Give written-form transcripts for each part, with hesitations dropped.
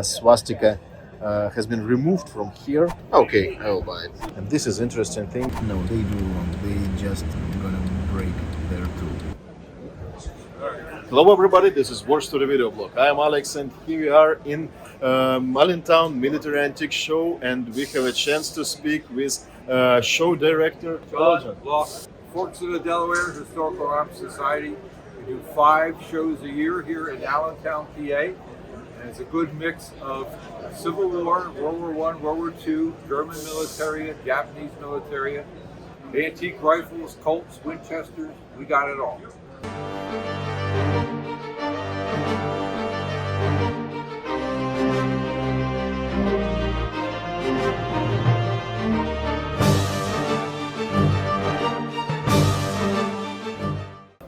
swastika has been removed from here. Okay, I will buy it. And this is interesting thing. No, they do wrong. They just gonna break their tool. Hello everybody, this is War Story Video Blog. I am Alex and here we are in Allentown Military Antique Show, and we have a chance to speak with show director John Loss. Forks of the Delaware Historical Arms Society. We do 5 shows a year here in Allentown, PA. And it's a good mix of Civil War, World War I, World War II, German military, Japanese military, antique rifles, Colts, Winchesters. We got it all.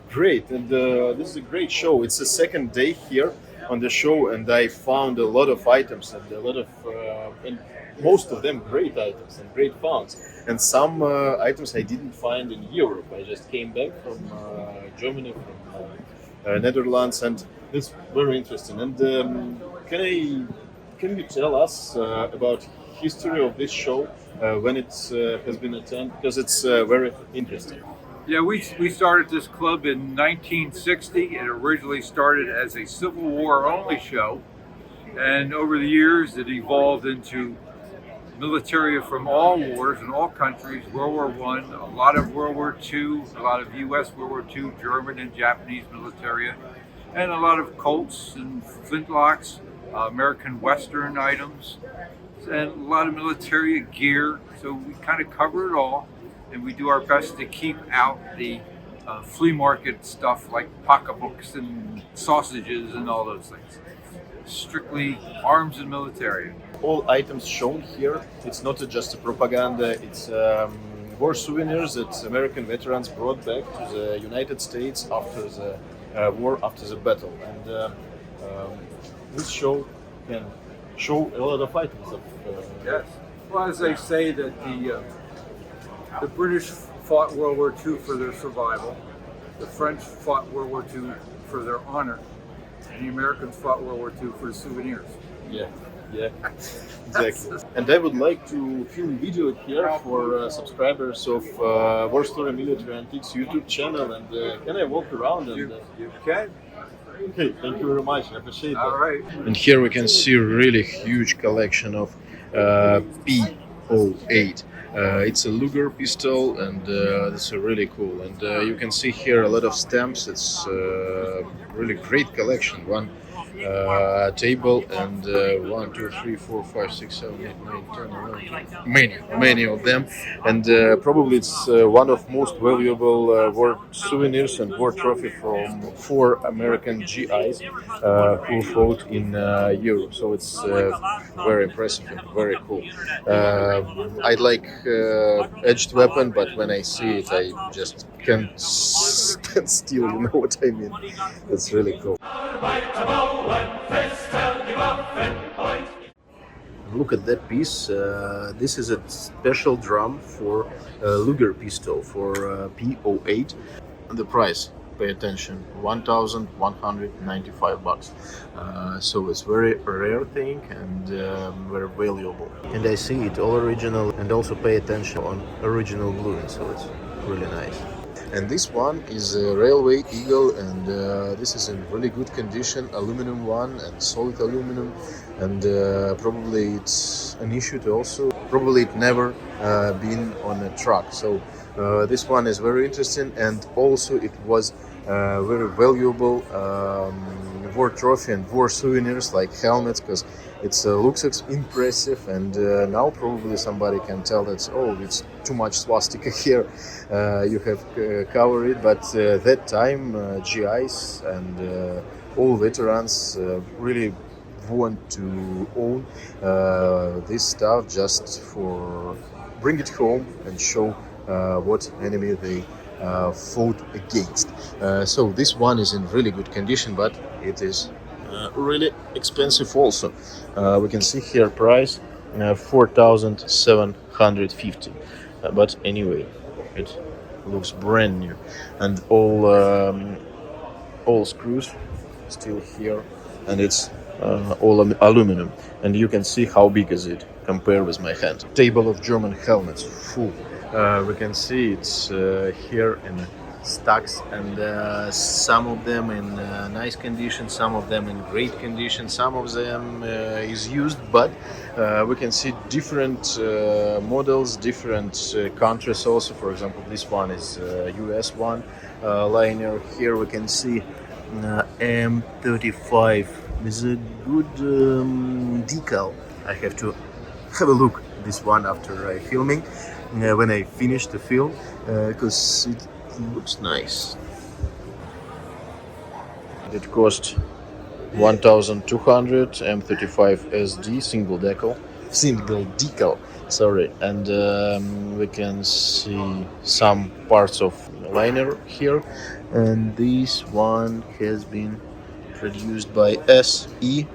Great, and this is a great show. It's the second day here on the show, and I found a lot of items and a lot of, and most of them great items and great finds. And some items I didn't find in Europe. I just came back from Germany, from Netherlands, and it's very interesting. And can you tell us about history of this show when it has been attended? Because it's very interesting. Yeah, we started this club in 1960. It originally started as a Civil War only show, and over the years it evolved into military from all wars and all countries, World War I, a lot of World War II, a lot of US World War II, German and Japanese military, and a lot of Colts and flintlocks, American Western items, and a lot of military gear. So we kind of cover it all. And we do our best to keep out the flea market stuff like pocketbooks and sausages and all those things. Strictly arms and military. All items shown here, it's not just a propaganda, it's war souvenirs that American veterans brought back to the United States after the war, after the battle. And this show can show a lot of items. Yes. Well, as they say that the British fought World War II for their survival, the French fought World War II for their honor, and the Americans fought World War II for the souvenirs. Yeah, exactly. And I would like to film video here for subscribers of War Story Military Antiques YouTube channel, and can I walk around? And, you can. Okay, thank you very much, I appreciate that. All right. And here we can see a really huge collection of P08. It's a Luger pistol, and it's really cool. And you can see here a lot of stamps. It's really great collection. One table and 1, 2, 3, 4, 5, 6, 7, 8, 9, 10, 11, many of them. And probably it's one of most valuable war souvenirs and war trophy from 4 American GIs who fought in Europe. So it's very impressive and very cool. I like edged weapon, but when I see it, I just can't stand still. You know what I mean? It's really cool. Look at that piece. This is a special drum for Luger pistol for P08. The price, pay attention, $1,195. So it's very rare thing and very valuable. And I see it all original, and also pay attention on original bluing, so it's really nice. And this one is a Railway Eagle, and this is in really good condition, aluminum one and solid aluminum, and probably it's an issue to also, probably it never been on a truck. So this one is very interesting, and also it was very valuable war trophy and war souvenirs like helmets, because it looks impressive, and now probably somebody can tell that, oh, it's too much swastika here, you have covered it, but that time GIs and all veterans really want to own this stuff just for bring it home and show what enemy they fought against. So this one is in really good condition, but it is really expensive also. We can see here price 4,750, but anyway, it looks brand new, and all screws still here, and it's all aluminum, and you can see how big is it compared with my hand. Table of German helmets, full. We can see it's here in stacks, and some of them in nice condition, some of them in great condition, some of them is used, but we can see different models, different countries also. For example, this one is US one liner. Here we can see M35 with a good decal. I have to have a look this one after filming, when I finish the film, because it looks nice. It cost 1,200 M35 SD single decal. Sorry, and we can see some parts of liner here, and this one has been produced by SE,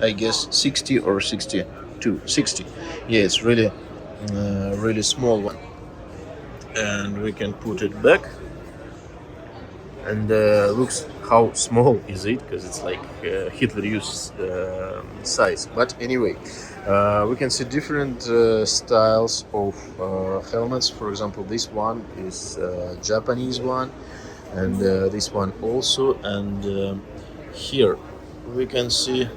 I guess 60 or 62, 60. Yeah, it's really really small one, and we can put it back, and looks how small is it, because it's like Hitler used size. But anyway, we can see different styles of helmets. For example, this one is Japanese one, and this one also, and here we can see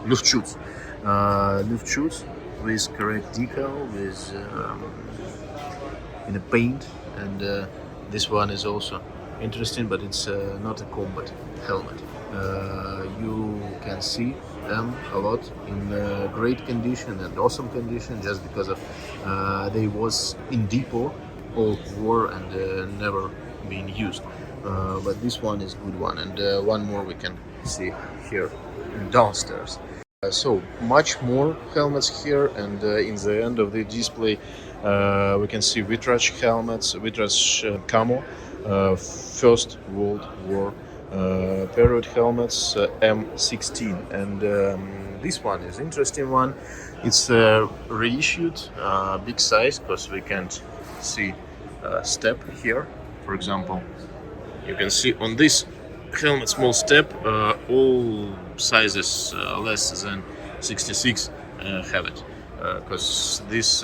Luftschutz. Luftschutz with correct decal, with in a paint, and this one is also interesting, but it's not a combat helmet. You can see them a lot in great condition and awesome condition, just because of they was in depot all war and never been used. But this one is good one, and one more we can see here downstairs. So much more helmets here, and in the end of the display we can see Vitrage helmets, Vitrage camo, First World War period helmets, M16, and this one is interesting one. It's reissued, big size, because we can't see step here. For example, you can see on this helmet small step, all sizes less than 66 have it, because these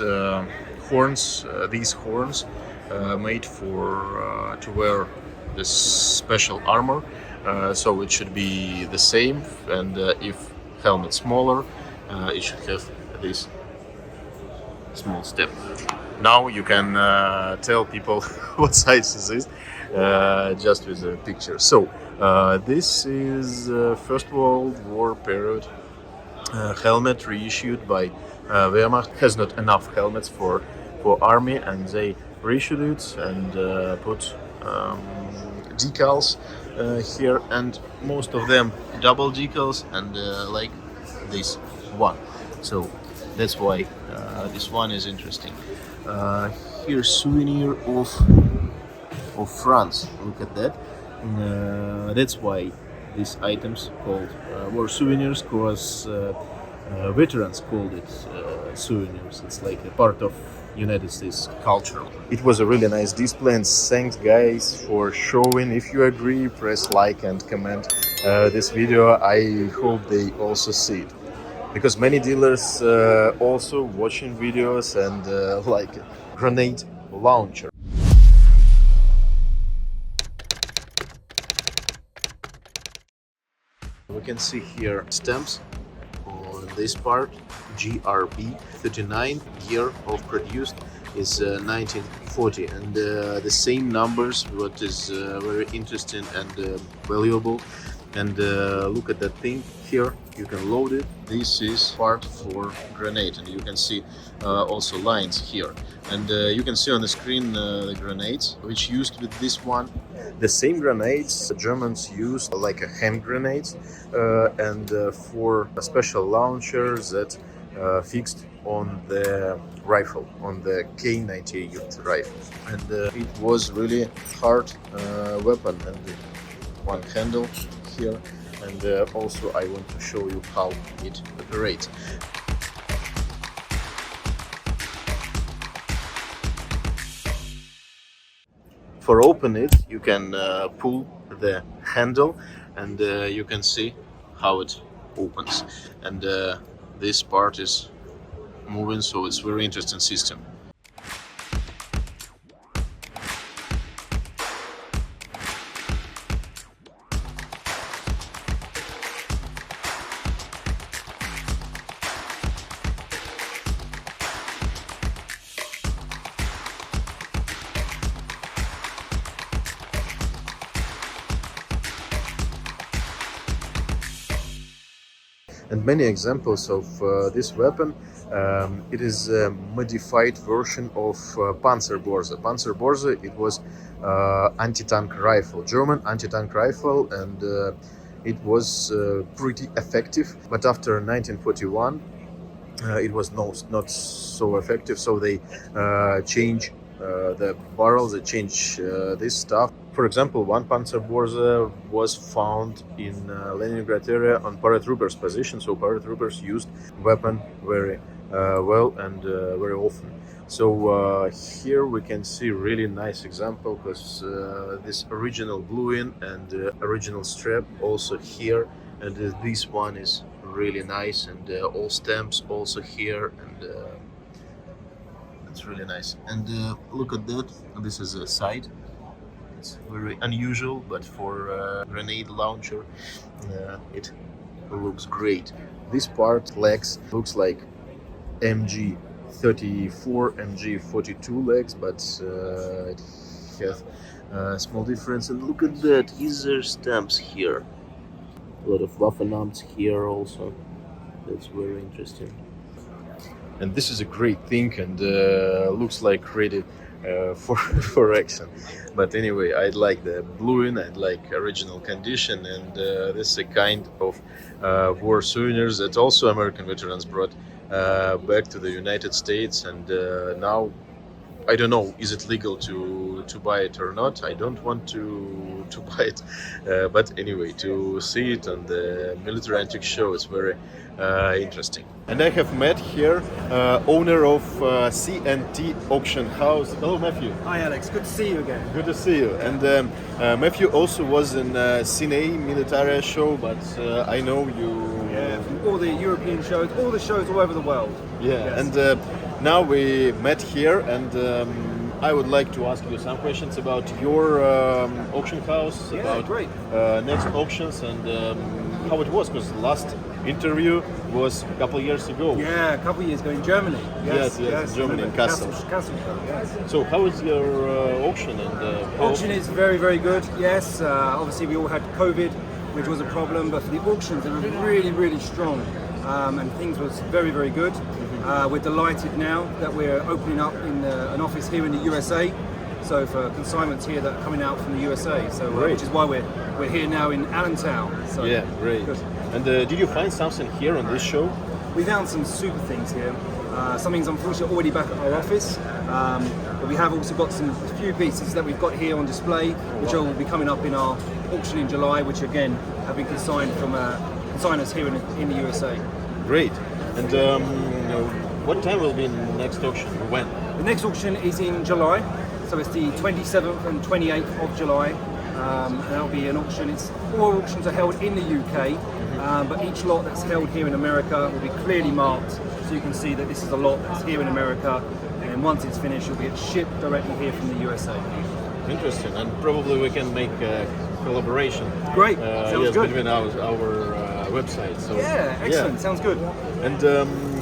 horns made for to wear this special armor, so it should be the same, and if helmet smaller, it should have this small step. Now you can tell people what size is this, just with a picture. So this is First World War period helmet, reissued by Wehrmacht. Has not enough helmets for army, and they reissued it and put decals here, and most of them double decals, and like this one. So that's why this one is interesting. Here's souvenir of France. Look at that. That's why these items called were souvenirs, because veterans called it souvenirs. It's like a part of United States culture. It was a really nice display, and thanks guys for showing. If you agree, press like and comment this video. I hope they also see it, because many dealers also watching videos and like a grenade launcher. We can see here stamps on this part. GRB 39, year of produced is 1940, and the same numbers, what is very interesting and valuable. And look at that thing here, you can load it. This is part for grenade, and you can see also lines here, and you can see on the screen the grenades which used with this one. The same grenades the Germans used, like a hand grenades, and for a special launcher that fixed on the rifle, on the K98 rifle, and it was really hard weapon, and one handle here, and also I want to show you how it operates. For open it, you can pull the handle, and you can see how it opens, and this part is moving, so it's very interesting system. And many examples of this weapon. It is a modified version of Panzerborse. Panzerborse, it was anti-tank rifle, German anti-tank rifle, and it was pretty effective. But after 1941, it was not so effective. So they change the barrels, they change this stuff. For example, one Panzerborse was found in Leningrad area on paratroopers' position, so paratroopers used weapon very well and very often. So here we can see really nice example, because this original blue-in and original strap also here, and this one is really nice, and all stamps also here, and it's really nice. And look at that, this is a sight. It's very unusual, but for a grenade launcher, it looks great. This part legs looks like MG34, MG42 legs, but it has a small difference. And look at that, is there stamps here? A lot of Waffenamts here also. That's very interesting. And this is a great thing, and looks like ready for action. But anyway, I like the blue-in, I like original condition, and this is a kind of war souvenirs that also American veterans brought back to the United States, and now I don't know, is it legal to buy it or not? I don't want to buy it, but anyway, to see it on the military antique show is very interesting. And I have met here owner of C&T auction house. Hello, Matthew. Hi Alex, good to see you again. Good to see you. And Matthew also was in Cine Militaria show, but I know you. Yeah, from all the European shows, all the shows all over the world. Yeah, Yes. and now we met here, and I would like to ask you some questions about your auction house, Yeah, about great. next auctions, and how it was, because last interview was a couple of years ago. Yeah, a couple of years ago in Germany. Yes, Germany, in Kassel. Kassel, yes. So how is your auction? And Auction is very, very good. Yes, obviously we all had COVID, which was a problem, but for the auctions, they were really, really strong, and things was very, very good. We're delighted now that we're opening up in an office here in the USA. So for consignments here that are coming out from the USA, so which is why we're here now in Allentown. So yeah, great. good. And did you find something here on this show? We found some super things here. Some things unfortunately already back at our office, but we have also got a few pieces that we've got here on display, which will be coming up in our auction in July, which again have been consigned from consigners here in the USA. Great. And what time will be in the next auction? When? The next auction is in July, so it's the 27th and 28th of July. And that'll be an auction. All auctions are held in the UK, but each lot that's held here in America will be clearly marked, so you can see that this is a lot that's here in America, and once it's finished, it'll be shipped directly here from the USA. Interesting, and probably we can make a collaboration. Great, sounds good. Between our website. So Yeah, excellent, sounds good. And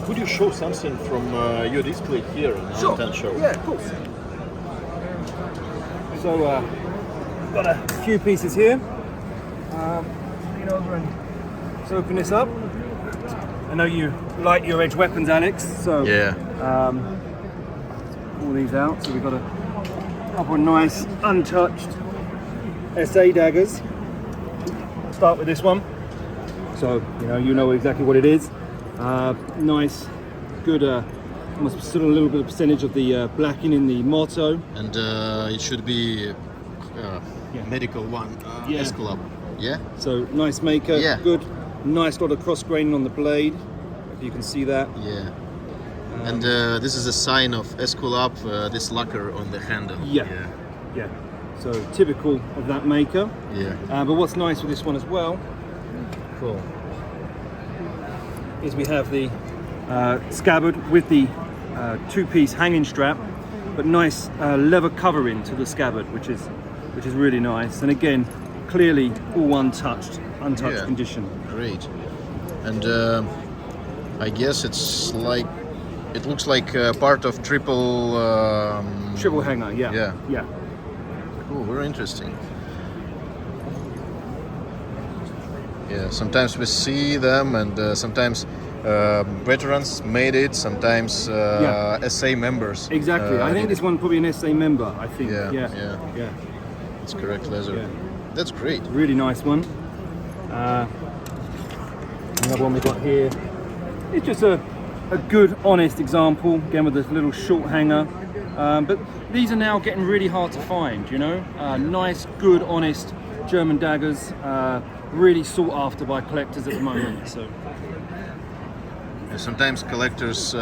could you show something from your display here in Sure. Allentown show? Yeah, of course. So, got a few pieces here. Lean over and let's open this up. I know you like your edge weapons, Alex, so Yeah. pull these out. So we've got a couple of nice untouched SA daggers. Start with this one. So you know exactly what it is. Nice, good. Almost still a little bit of percentage of the blacking in the motto. And it should be medical one, Yeah. Escalab. Yeah. So nice maker, Yeah. good. Nice lot of cross graining on the blade. If you can see that. Yeah. And this is a sign of Escalab, this lacquer on the handle. Yeah. Yeah. So typical of that maker. Yeah. But what's nice with this one as well, Cool. is we have the scabbard with the two-piece hanging strap, but nice leather covering to the scabbard, which is really nice. And again, clearly all untouched Yeah. condition. Great. And I guess it's like, it looks like part of triple. Triple hanger, yeah. Yeah. Yeah. Cool, very interesting. Yeah, sometimes we see them, and sometimes veterans made it, sometimes SA members. Exactly. I think did this one probably an SA member, I think. Yeah, Yeah. yeah. Yeah. It's correct leather. Yeah. That's great. Really nice one. Another one we got here. It's just a good, honest example, again with this little short hanger. But these are now getting really hard to find, you know. Nice, good, honest German daggers. Really sought after by collectors at the moment. So. And sometimes collectors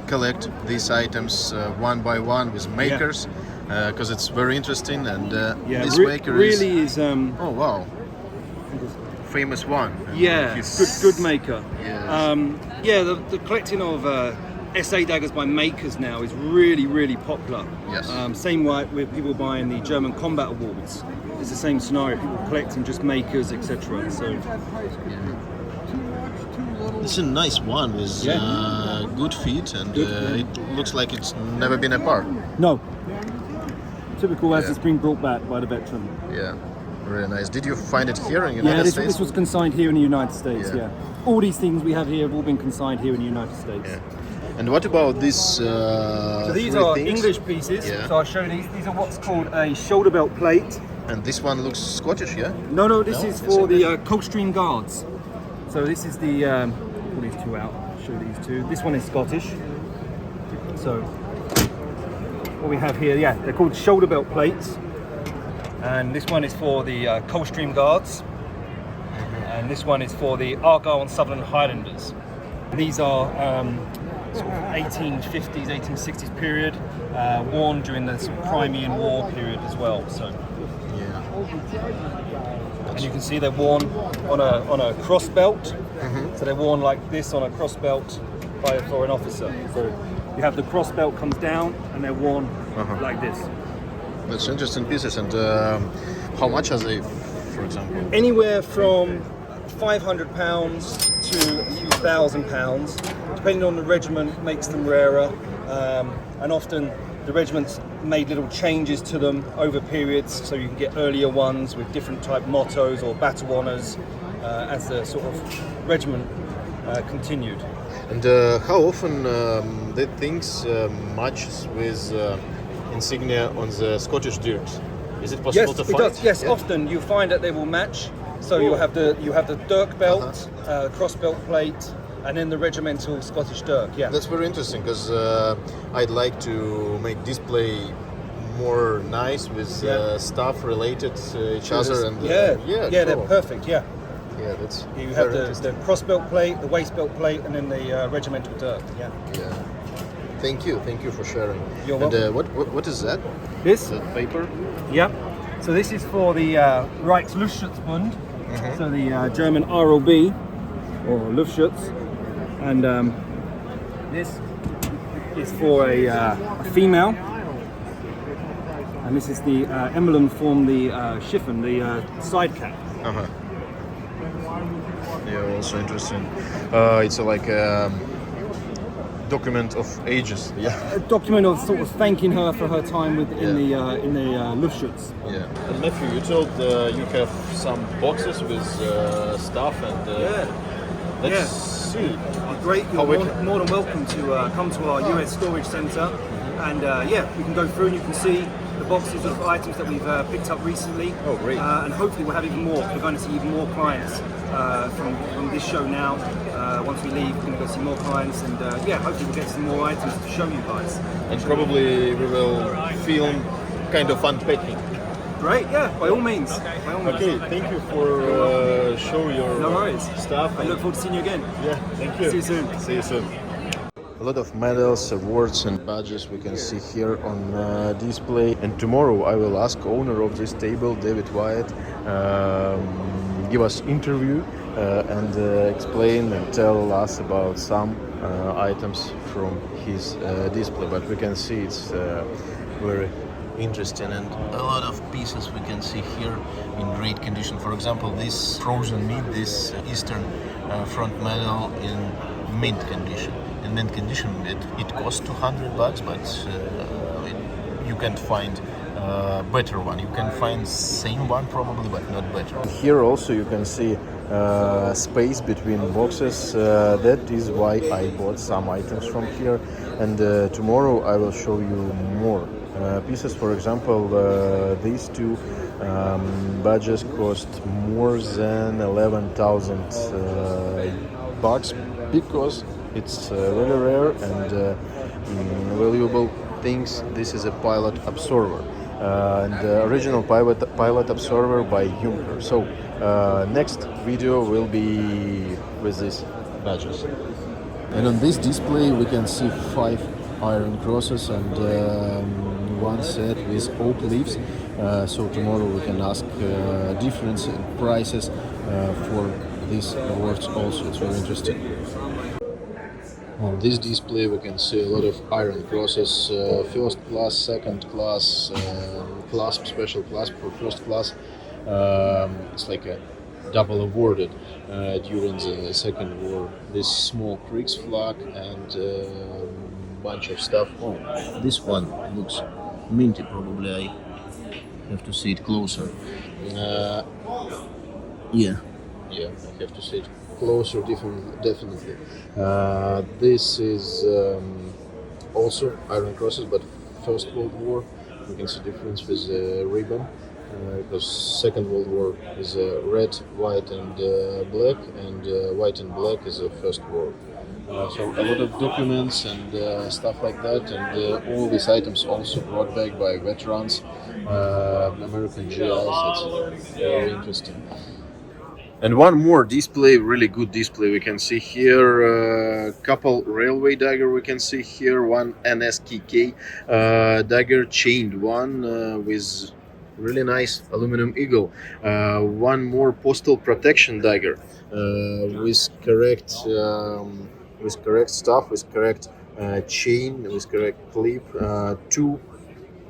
collect these items one by one with makers, because it's very interesting. And this maker really is. Oh wow! Famous one. Yeah, good maker. Yes. The collecting of SA daggers by makers now is really popular. Yes. Same way with people buying the German Combat Awards. It's the same scenario. People collecting just makers, etc. So. It's a nice one with good feet, and it looks like it's never been apart. No. Typical as it's been brought back by the veteran. Yeah, really nice. Did you find it here in the United States? This was consigned here in the United States. Yeah. All these things we have here have all been consigned here in the United States. Yeah. And what about this? So these three are things? English pieces. Yeah. So I'll show you these. These are what's called a shoulder belt plate. And this one looks Scottish, yeah? No, this is it's for the English. Coldstream Guards. So this is the, pull these two out, show these two. This one is Scottish. So what we have here, they're called shoulder belt plates. And this one is for the Coldstream Guards. And this one is for the Argyll and Sutherland Highlanders. These are sort of 1850s, 1860s period, worn during the sort of Crimean War period as well. So. And you can see they're worn on a cross belt. So they're worn like this on a cross belt for an officer. So you have the cross belt comes down and they're worn like this. That's interesting pieces. And how much are they, for example? Anywhere from £500 to a few £1,000, depending on the regiment, makes them rarer. And often the regiments made little changes to them over periods, so you can get earlier ones with different type mottos or battle honours as the sort of regiment continued. And how often did things matches with insignia on the Scottish dirks? Is it possible to find? It does. Yes, often you find that they will match. So you have the dirk belt, cross belt plate, and then the regimental Scottish dirk. Yeah, that's very interesting, because I'd like to make display more nice with stuff related to each other. And they're perfect. Yeah, that's you have very the cross belt plate, the waist belt plate, and then the regimental dirk. Yeah. Thank you for sharing. You're welcome. What is that? This The paper? Yeah. So this is for the Reichsluftschützbund, so the German RLB or Luftschutz, and this is for a female, and this is the emblem from the chiffon, the side cap. Yeah, also interesting. It's like document of ages. A document of sort of thanking her for her time in the Luftschutz. Yeah. And Matthew, you told you have some boxes with stuff, and let's see. Great. You're more than welcome to come to our US storage centre, and we can go through and you can see the boxes of items that we've picked up recently. Oh, great. And hopefully we'll have even more. We're going to see even more clients from this show now. Once we leave, we're going to go see more clients, and hopefully we'll get some more items to show you guys. And probably we will film kind of unpacking. Great, by all means. Okay, thank you for showing your stuff. I look forward to seeing you again. Yeah, thank you. See you soon. See you soon. A lot of medals, awards and badges we can see here on display. And tomorrow I will ask owner of this table, David Wyatt, give us interview and explain and tell us about some items from his display. But we can see it's very interesting, and a lot of pieces we can see here in great condition. For example, this frozen meat, this Eastern front medal in mint condition. In mint condition, it costs $200, but you can't find better one. You can find same one probably, but not better. Here also you can see space between boxes. That is why I bought some items from here, and tomorrow I will show you more pieces. For example, these two badges cost more than 11,000 bucks because it's really rare and valuable things. This is a pilot absorber. And the original pilot absorber by Luger. So next video will be with these badges. And on this display we can see 5 iron crosses and one set with oak leaves. So tomorrow we can ask difference in prices for these awards also. It's very interesting. On this display we can see a lot of iron crosses, first class, second class, clasp, special clasp for first class. It's like a double awarded during the Second War. This small Kriegs flag and bunch of stuff. Oh, this one looks minty, probably I have to see it closer. Yeah, I have to see it closer, definitely. This is also iron crosses, but First World War. You can see difference with the ribbon, because Second World War is red, white, and black, and white and black is the First War. So a lot of documents and stuff like that, and all these items also brought back by veterans, American GIs. It's very interesting. And one more display, really good display. We can see here couple railway dagger. We can see here one NSKK dagger, chained one with really nice aluminum eagle. One more postal protection dagger with correct stuff, with correct chain, with correct clip. 2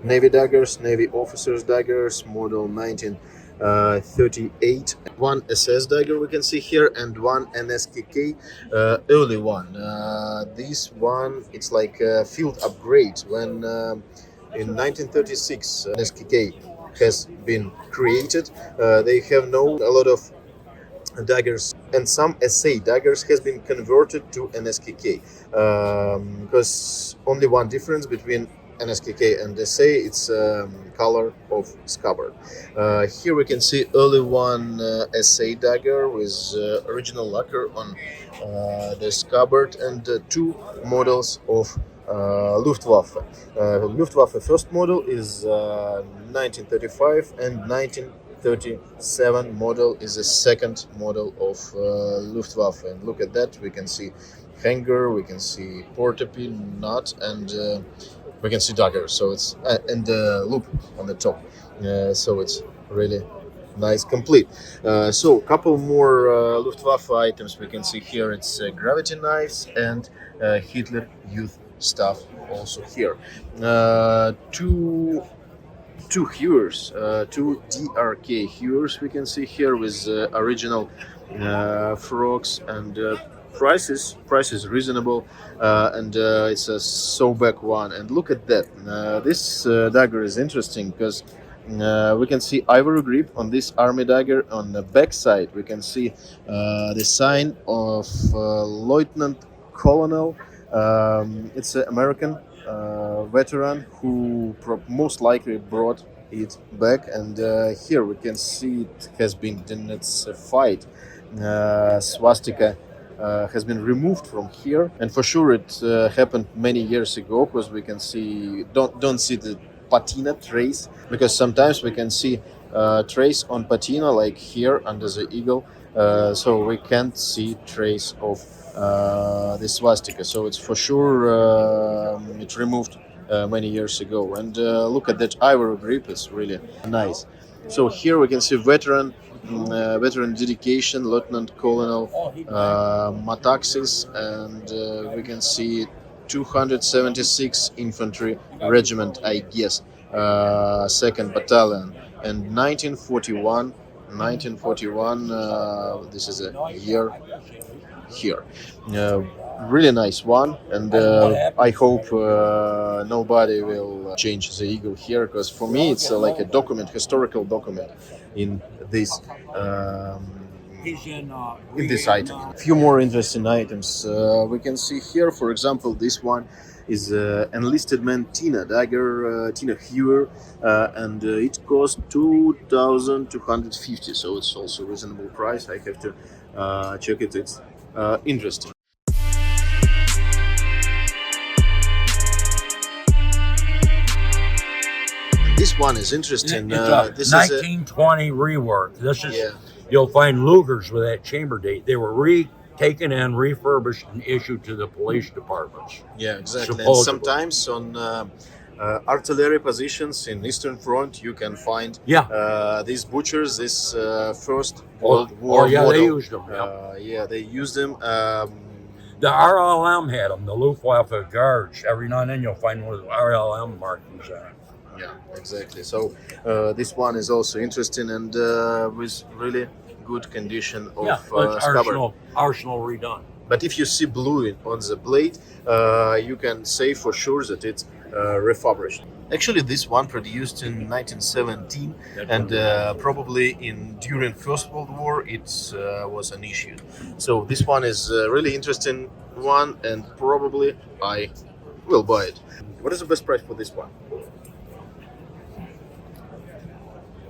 Navy daggers, Navy officers daggers, model 1938. One SS dagger we can see here, and one NSKK early one. This one, it's like a field upgrade. When in 1936 NSKK has been created, they have known a lot of daggers, and some SA daggers has been converted to NSKK, because only one difference between NSKK and SA, it's color of scabbard. Here we can see early one SA dagger with original lacquer on the scabbard, and 2 models of Luftwaffe. Luftwaffe first model is 1935, and 1937 model is the second model of Luftwaffe. And look at that, we can see hanger, we can see portapin, nut, and we can see dagger. So it's and the loop on the top. So it's really nice, complete. So a couple more Luftwaffe items we can see here. It's gravity knives and Hitler Youth stuff also here. Two hewers, 2 DRK hewers we can see here with original frogs, and price is reasonable, and it's a sawback one. And look at that, this dagger is interesting because we can see ivory grip on this army dagger. On the back side we can see the sign of Lieutenant Colonel. It's an American veteran who most likely brought it back, and here we can see it has been in its fight. Swastika has been removed from here, and for sure it happened many years ago, because we can see don't see the patina trace, because sometimes we can see trace on patina like here under the eagle, so we can't see trace of the swastika. So it's for sure it removed many years ago. And look at that ivory grip, it's really nice. So here we can see veteran dedication, Lieutenant Colonel Mataxis, and we can see 276 Infantry Regiment, I guess, 2nd Battalion, and 1941. 1941. This is a year here. Really nice one, and I hope nobody will change the eagle here, because for me it's like a document, historical document in this in this item. A few more interesting items we can see here. For example, this one is enlisted man Tina Dagger, Tina Hewer, and it costs 2,250. So it's also reasonable price. I have to check it. It's interesting. This one is interesting. It's a 1920 rework. This is You'll find Lugers with that chamber date. They were taken and refurbished and issued to the police departments. Yeah, exactly. Supposedly. And sometimes on artillery positions in Eastern Front, you can find these butchers, this First World War model. They used them. They used them. The RLM had them, the Luftwaffe Guards. Every now and then you'll find one of the RLM markings on it. Yeah, exactly. So this one is also interesting and with really good condition of scabbard. Arsenal redone. But if you see blue on the blade, you can say for sure that it's refurbished. Actually, this one produced in 1917, and probably during First World War it was an issue. So this one is a really interesting one, and probably I will buy it. What is the best price for this one?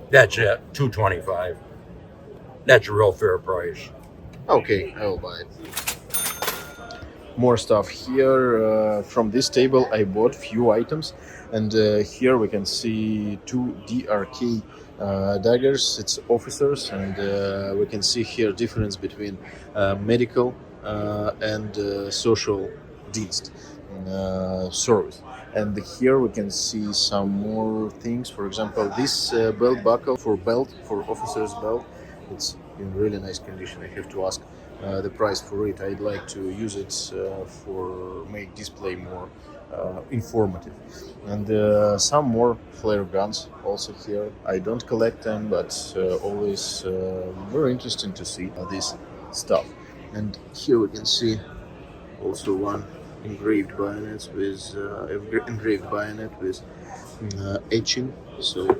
That's it, $225. That's a real fair price. Okay, I will buy it. More stuff here. From this table I bought few items, and here we can see two DRK daggers. It's officers, and we can see here difference between medical and social dienst service. And here we can see some more things. For example, this belt buckle for officer's belt. It's in really nice condition. I have to ask the price for it. I'd like to use it for make display more informative. And some more flare guns also here. I don't collect them, but always very interesting to see this stuff. And here we can see also one engraved bayonet with etching. So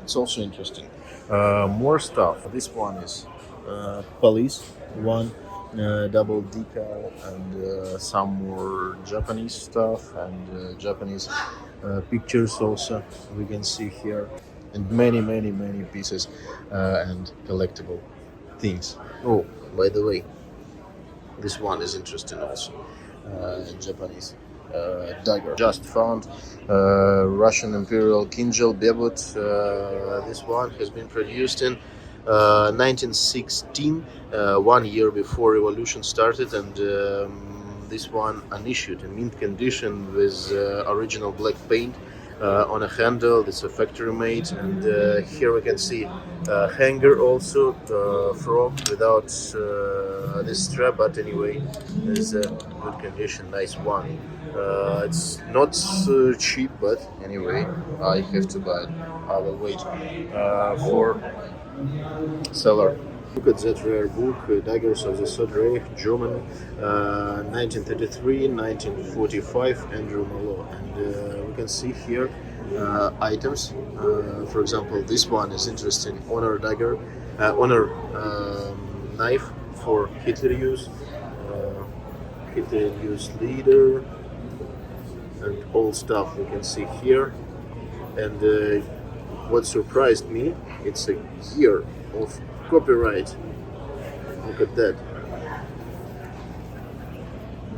it's also interesting. More stuff. This one is police one, double decal, and some more Japanese stuff and Japanese pictures also we can see here, and many pieces and collectible things. Oh, by the way, this one is interesting also. Japanese Dagger. Just found Russian Imperial kinjal bebut. This one has been produced in 1916, 1 year before revolution started, and this one unissued in mint condition with original black paint on a handle. It's a factory made, and here we can see hanger also from without this strap, but anyway it's a good condition, nice one. It's not cheap, but anyway I have to buy it. I will wait for seller. Look at that rare book, Daggers of the Third Reich, German, 1933, 1945, Andrew Mallow. And we can see here items. For example, this one is interesting, honor dagger, honor knife for Hitler use, Hitler use leader, and all stuff we can see here. And what surprised me, it's a year of copyright. Look at that,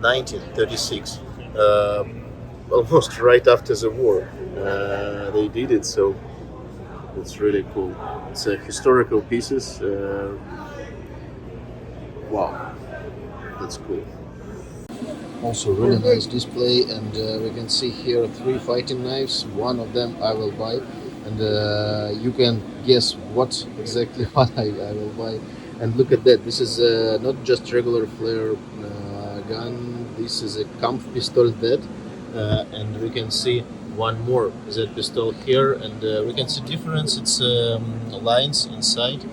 1936, almost right after the war they did it, so it's really cool. It's a historical pieces. Wow, that's cool. Also really nice display, and we can see here 3 fighting knives. One of them I will buy. and you can guess what exactly what I will buy. And look at that, this is not just regular flare gun, this is a Kampf pistol that, and we can see one more that pistol here, and we can see difference, it's lines inside.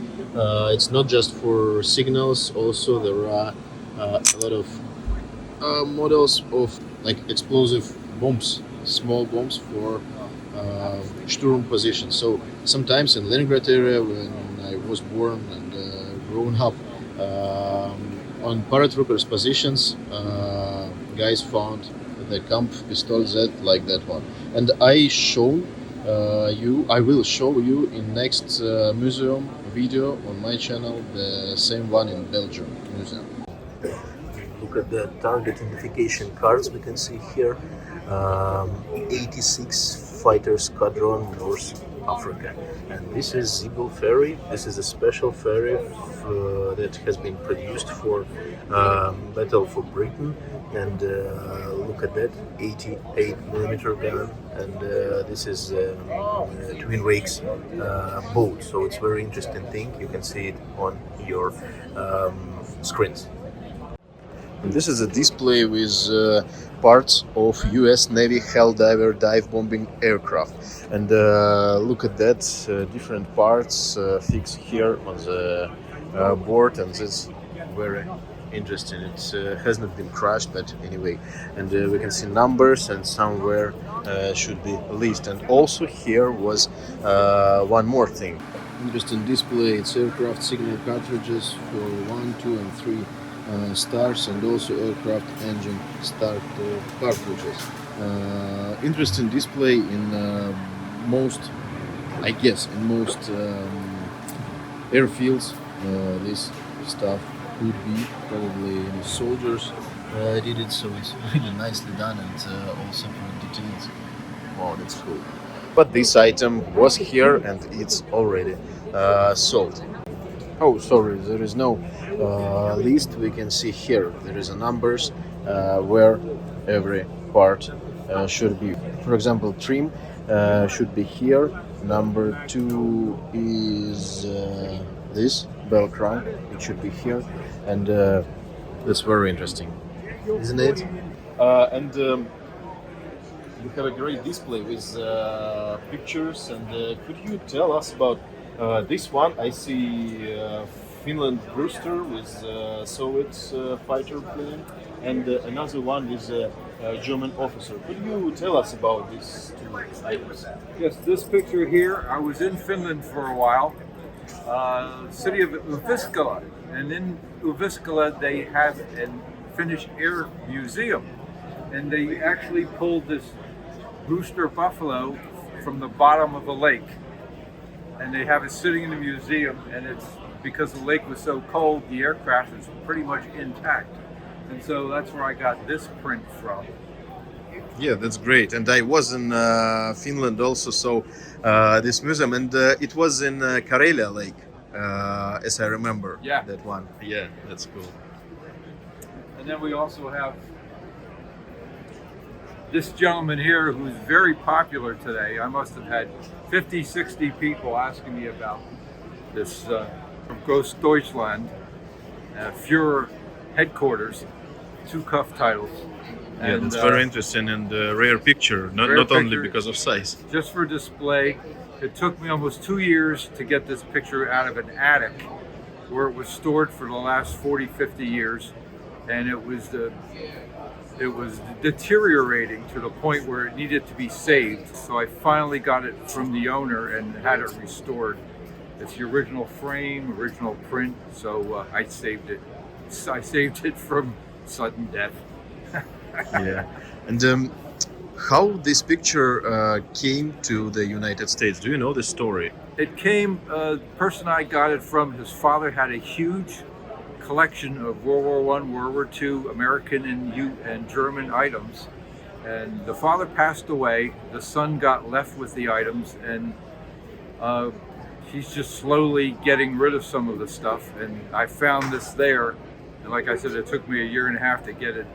It's not just for signals, also there are a lot of models of like explosive bombs, small bombs for Sturm position. So sometimes in Leningrad area, when I was born and grown up, on paratroopers positions, guys found the Kampf pistol Z like that one. And I will show you in next museum video on my channel the same one in Belgium museum. Look at the target identification cards we can see here. 86 Fighter Squadron North Africa. And this is Ziebel ferry. This is a special ferry that has been produced for Battle for Britain. And look at that, 88mm gun. And this is twin wakes boat. So it's very interesting thing. You can see it on your screens. And this is a display with parts of US Navy Helldiver dive bombing aircraft. And look at that, different parts fixed here on the board, and it's very interesting. It has not been crashed, but anyway. And we can see numbers, and somewhere should be a list. And also here was one more thing. Interesting display, it's aircraft signal cartridges for 1, 2 and 3 stars, and also aircraft engine start cartridges. Interesting display in most, I guess, in most airfields. This stuff could be probably soldiers did it, so it's really nicely done, and all separate details. Wow, that's cool. But this item was here and it's already sold. Oh, sorry, there is no list. We can see here there is a numbers where every part should be. For example, trim should be here. Number 2 is this bell crank. It should be here, and that's very interesting, isn't it? And we have a great display with pictures. And could you tell us about this one? I see Finland Brewster with Soviet fighter plane, and another one with a German officer. Could you tell us about these two items? Yes, this picture here, I was in Finland for a while, city of Uviskala, and in Uviskala they have a Finnish air museum, and they actually pulled this rooster buffalo from the bottom of a lake, and they have it sitting in the museum, and it's because the lake was so cold, the aircraft is pretty much intact, and so that's where I got this print from. Yeah, that's great. And I was in Finland also, so this museum, and it was in Karelia Lake, as I remember. Yeah, that one. Yeah, that's cool. And then we also have this gentleman here who's very popular today. I must have had 50, 60 people asking me about this from Gross Deutschland, Führer headquarters, 2 cuff titles. Yeah, And, that's very interesting, and rare picture, not only picture, because of size. just for display. It took me almost 2 years to get this picture out of an attic where it was stored for the last 40, 50 years. And it was deteriorating to the point where it needed to be saved. So I finally got it from the owner and had it restored. It's the original frame, original print, so I saved it. I saved it from sudden death. Yeah, and how this picture came to the United States? Do you know the story? It came, the person I got it from, his father had a huge collection of World War I, World War II, American and German items. And the father passed away, the son got left with the items, and he's just slowly getting rid of some of the stuff. And I found this there, and like I said, it took me 1.5 years to get it,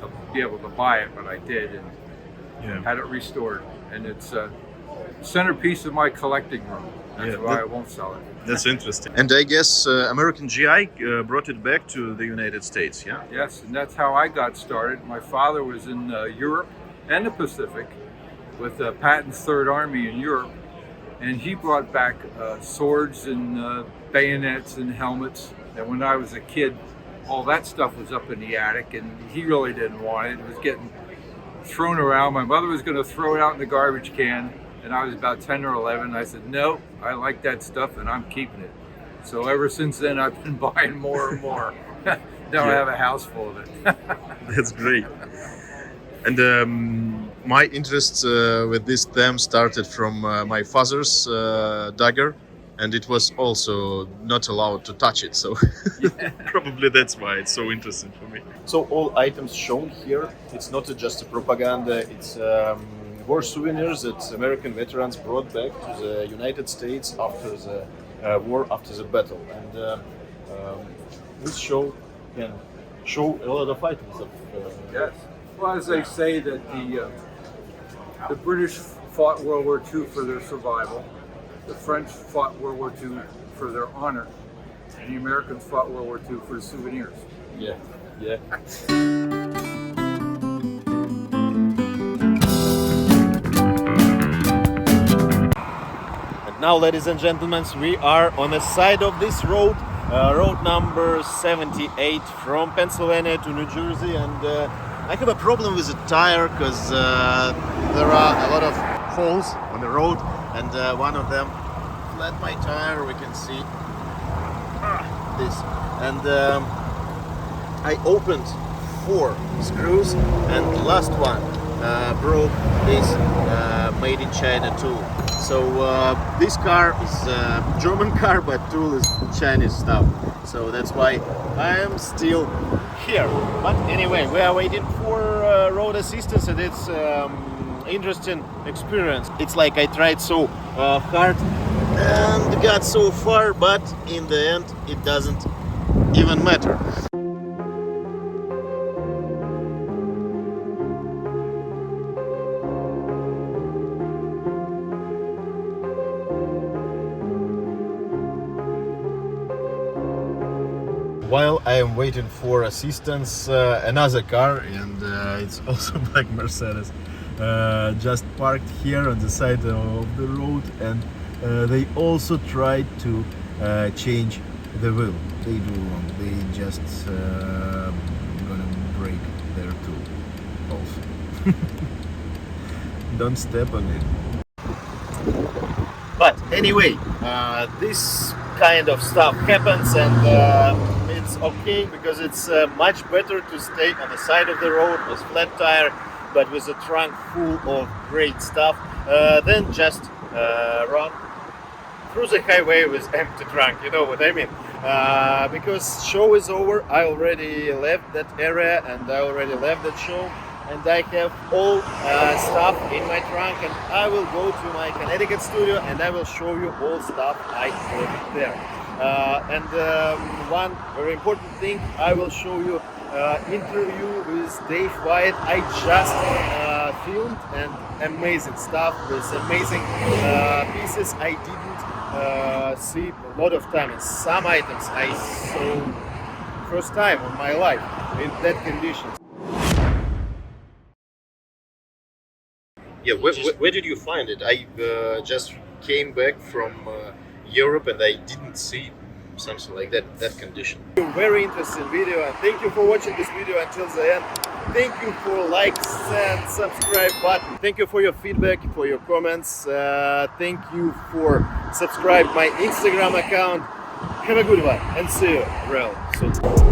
to be able to buy it, but I did, and had it restored. And it's centerpiece of my collecting room. That's Yeah, why I won't sell it. That's interesting. And I guess American GI brought it back to the United States, yeah? Yes, and that's how I got started. My father was in Europe and the Pacific with Patton's Third Army in Europe, and he brought back swords and bayonets and helmets. And when I was a kid, all that stuff was up in the attic, and he really didn't want it. It was getting thrown around. My mother was going to throw it out in the garbage can, and I was about 10 or 11. I said, no, I like that stuff, and I'm keeping it. So ever since then, I've been buying more and more. Now I have a house full of it. That's great. And my interest with this theme started from my father's Dagger, and it was also not allowed to touch it, so probably that's why it's so interesting for me. So all items shown here, it's not just a propaganda, it's war souvenirs that American veterans brought back to the United States after the war, after the battle. And this show can show a lot of items of Yes. Well, as they say that the British fought World War II for their survival, the French fought World War II for their honor, and the Americans fought World War II for the souvenirs. Yeah, yeah. And now, ladies and gentlemen, we are on the side of this road, road number 78 from Pennsylvania to New Jersey, and I have a problem with the tire because there are a lot of holes on the road, and one of them flat my tire. We can see this, and I opened 4 screws, and the last one broke this made in China tool. So this car is a German car, but tool is Chinese stuff. So that's why I am still here. But anyway, we are waiting for road assistance, and it's interesting experience. It's like I tried so hard and got so far, but in the end it doesn't even matter. While I am waiting for assistance, another car, and it's also black Mercedes, just parked here on the side of the road, and they also tried to change the wheel. They do wrong. They just gonna break their tool also. Don't step on it. But anyway, this kind of stuff happens, and it's okay because it's much better to stay on the side of the road with flat tire but with a trunk full of great stuff than just run through the highway with empty trunk, you know what I mean? Because show is over, I already left that area and I already left that show, and I have all stuff in my trunk, and I will go to my Connecticut studio and I will show you all stuff I put there. And one very important thing, I will show you interview with Dave White. I just filmed, and amazing stuff with amazing pieces I didn't see a lot of time, and some items I saw first time in my life in that conditions. Yeah, where did you find it? I just came back from Europe and I didn't see something like that condition. Very interesting video, and thank you for watching this video until the end. Thank you for likes and subscribe button. Thank you for your feedback, for your comments. Thank you for subscribe my Instagram account. Have a good one and see you real soon.